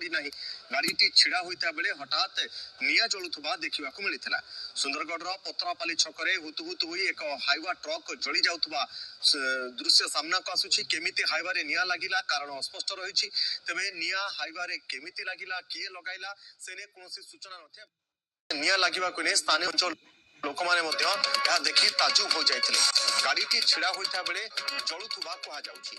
पड़ी ना गाड़ी छिड़ा होता बेले हठात निआ जलुवा देखा मिलता। सुंदरगढ़ पतरापाली छकरे हुतुहुत हुई एक हाइवा ट्रक जली जाउथबा दृश्य सामना को आसुची। केमिति हाइवा रे निआ लागिला कारण अस्पष्ट रही। तेबे निआ हाइवा रे केमिति लागिला किए लगाइला सेने कोनोसी सूचना नथिया। निआ लागिबा को ने स्थानीय अंचल लोक माने देखि ताजुब हो जाइथिले। गाड़ी छिड़ा होता बेले जलुवा कहा जाउची।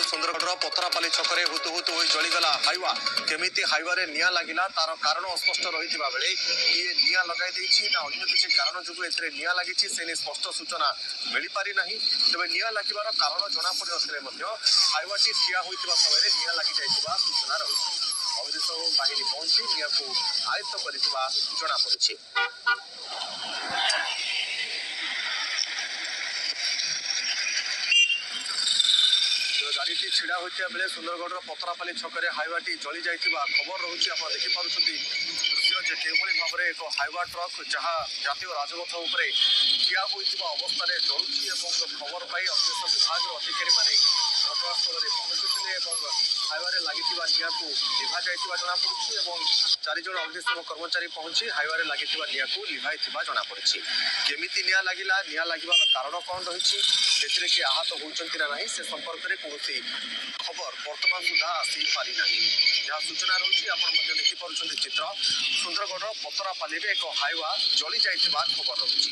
सुंदरगढ़ पतरापाली छकरे हुतुहुत हो जलीगला हाइवा केमिति हाइवा रे निआ लागिला तार कारण अस्पष्ट रही बेले किए निआ लगाई देछि ना अन्य किसी कारण जो एथरे निआ लागिछि से स्पष्ट सूचना मिल पारि नाही। तबे निआ लागिबार कारण जना पड़ि नथिले मध्ये हाइवाटी ठिया होइतिबा समय निआ लागि जाइतिबा सूचना रही। अग्निशम बाहिनी पहुंची निआ को आयत्त करितिबा जना पड़िछि। गाड़ी छिड़ा होता बेले सुंदरगढ़ पतरापाली छकरे हाइवाटी जली जाइतिबा खबर रहुछि। आप देखि पारुछन्ति दृश्य जे केभଳି भाबरे एक हाइवा ट्रक जहाँ जातीय राजपथ उपरे ठिया होइतिबा अवस्था रे जलुछि एवं खबर पाई अग्निशम विभाग अधिकारी माने घटनास्थल रे पहुंचुथिले एवं हाइवा रे लागितिबा निआ को लिभा जाइतिबा जना पड़ुछि एवं 4 जण अग्निशम कर्मचारी पहुंची हाइवा रे लागितिबा निआ को लिभाइतिबा जना पड़ुछि। केमिति निआ लागिला निआ लागिबार कारण कोन रहिछि एथिरे कि आहत होउचंती ना नाही से संपर्क रे कोनोसी खबर वर्तमान सुधा आसी पारि नाही। जहाँ सूचना रही आपण मध्य देखि पारुछन्ति चित्र सुंदरगढ़ पतरापाली रे एक हाइवा जली जाइतिबा खबर रही।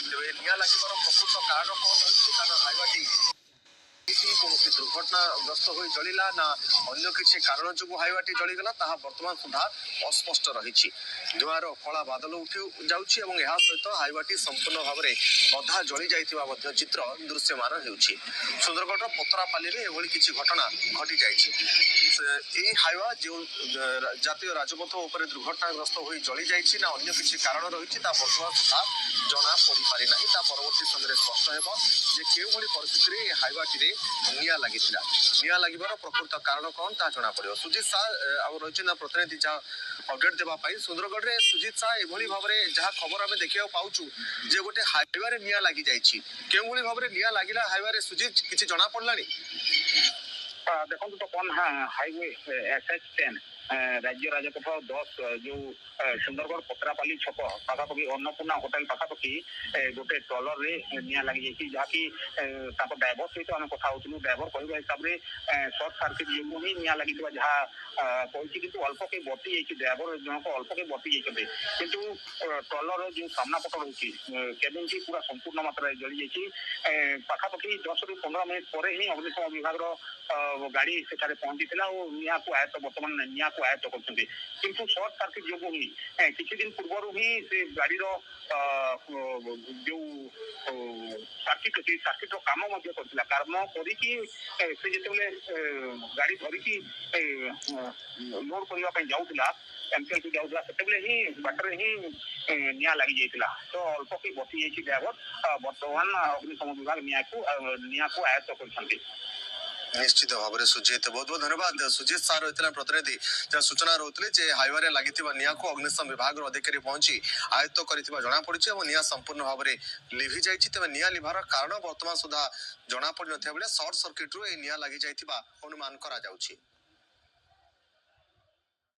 तेबे निआ लागिबार प्रकृत कारण कोन रहिछि कारण हाइवाटी कौन दुर्घटनाग्रस्त हो जलिला ना अन्य किसी कारण जो हाइवाटी जलीगला ताहा वर्तमान सुधा अस्पष्ट रही। धुआर कला बादल उठी जाउछि एवं यह सहित हाइवाटी संपूर्ण भाव में अधा जली जाइतिबा मध्य चित्र दृश्यमान हेउछि। सुंदरगढ़ पतरापाली रे एभली किछि घटना घटी जाइछि। हाइवा जो जातीय राजपथ उपर दुर्घटनाग्रस्त हो जली जाइछि ना अन्य किछि कारण रही वर्तमान सुधा जना पड़ी पारि नाही। परवर्ती समय स्पष्ट हेबो जे केभली परिस्थिति रे हाइवाटी रे निआ लागिथिला। निआ लागिबार प्रकृत कारण कोन ता जना पड़ियो। सुजीत शाह अब रहिछि ना प्रतिनिधि जा अपडेट देबा पाई सुंदरगढ़ रे सुजीत शाह एभली भाबरे जहा खबर आमे देखिया पाउछु जे गोटे हाइवा रे निआ लागि जाइछि केभली भाबरे निआ लागिला हाइवा रे सुजीत किछि जना पड़लानी। देखो तो कौन हाईवे SS10 राज्य राजपथ 10 जो सुंदरगढ़ पतरापाली छक पाखापाखि अन्नपूर्णा होटेल पाखापाखि गोटे ट्रलर रे निआ लगी जाइए जहाँकि ड्राइवर सहित आम कथा होलु। ड्राइवर कहवा हिसाब से सर्ट सर्किट जो ही निआ लगी जहाँ कही कि अल्प के बती जाइए ड्राइवर जनक अल्प के बती जाते किंतु ट्रलर जो सामना पट रही केबिन की पूरा संपूर्ण मात्रा जली जाइए। पाखापाखि 10 ରୁ 15 मिनट पर ही अग्निशम विभाग गाड़ी सेठारे पहुंची निआ को आयत्त वर्तमान निआ को आयत्त करछन्ती किंतु शॉर्ट सर्किट जो ही किछि दिन पूर्व ही से गाड़ी जो सर्किट अच्छी सर्किट काम करथिला काम करिकी से जेतेबेले गाड़ी धरिकी लोड करबा पई जाउथिला एमकेल को जाउथिला सेतेबेले ही बाटरे ही निआ लागि जाइथिला। तो अल्प के बची जाइछि ड्राइवर वर्तमान अग्निशम विभाग निआ को आयत्त करछन्ती। निश्चित भाव में सुजीत बहुत बहुत धन्यवाद। सुजीत शाह रही प्रतिनिधि जहाँ सूचना रोते हाइवा लगी निआ को अग्निशम विभाग अधिकारी पहुंची आयत्त कर जना पड़ी निआ संपूर्ण भाव में लिभि जाइए। तेज निआ लिभार कारण वर्तमान सुधा जना पड़ ना बेले सर्ट सर्किट रु निआ लगी अनुमान करा जाउछि।